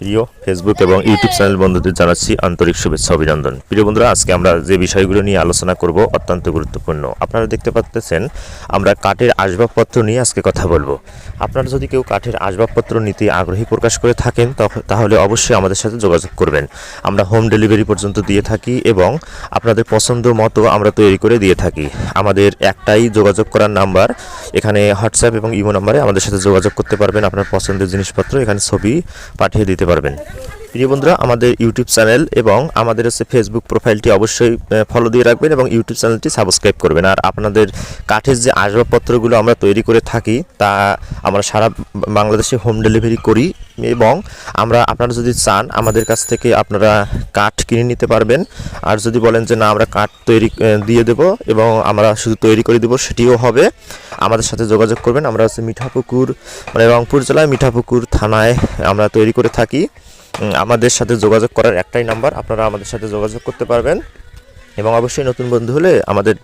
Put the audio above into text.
প্রিয় ফেসবুক এবং YouTube channel বন্ধুদের জানাচ্ছি আন্তরিক শুভেচ্ছা অভিনন্দন। প্রিয় বন্ধুরা, আজকে আমরা যে বিষয়গুলো নিয়ে আলোচনা করব অত্যন্ত গুরুত্বপূর্ণ। আপনারা দেখতে পাচ্ছেন আমরা কাঠের আসবাবপত্র নিয়ে আজকে কথা বলবো। আপনারা যদি কেউ কাঠের আসবাবপত্র নিতে আগ্রহী প্রকাশ করে থাকেন তাহলে অবশ্যই আমাদের সাথে যোগাযোগ করবেন। আমরা হোম ডেলিভারি পর্যন্ত দিয়ে থাকি এবং আপনাদের পছন্দ মতো আমরা তৈরি করে দিয়ে থাকি। আমাদের একটাই যোগাযোগ করার নাম্বার, এখানে হোয়াটসঅ্যাপ এবং ইমো নাম্বারে আমাদের সাথে যোগাযোগ করতে পারবেন। আপনার পছন্দের জিনিসপত্র এখানে ছবি পাঠিয়ে দিতে পারবেন। প্রিয় বন্ধুরা, আমাদের ইউটিউব চ্যানেল এবং আমাদের ফেসবুক প্রোফাইলটি অবশ্যই ফলো দিয়ে রাখবেন এবং ইউটিউব চ্যানেলটি সাবস্ক্রাইব করবেন। আর আপনাদের কাঠের যে আসবাবপত্রগুলো আমরা তৈরি করে থাকি তা আমরা সারা বাংলাদেশে হোম ডেলিভারি করি এবং আপনারা যদি চান আমাদের কাছ থেকে আপনারা কাঠ কিনে নিতে পারবেন। আর যদি বলেন যে না আমরা কাঠ তৈরি দিয়ে দেব এবং আমরা শুধু তৈরি করে দেবো, সেটিও হবে। আমাদের সাথে যোগাযোগ করবেন। আমরা মিঠাপুকুর রংপুর জেলায় মিঠাপুকুর থানায় আমরা তৈরি করে থাকি। আমাদের সাথে যোগাযোগ করার একটাই নাম্বার, আপনারা আমাদের সাথে যোগাযোগ করতে পারবেন এবং অবশ্যই নতুন বন্ধু হলে আমাদের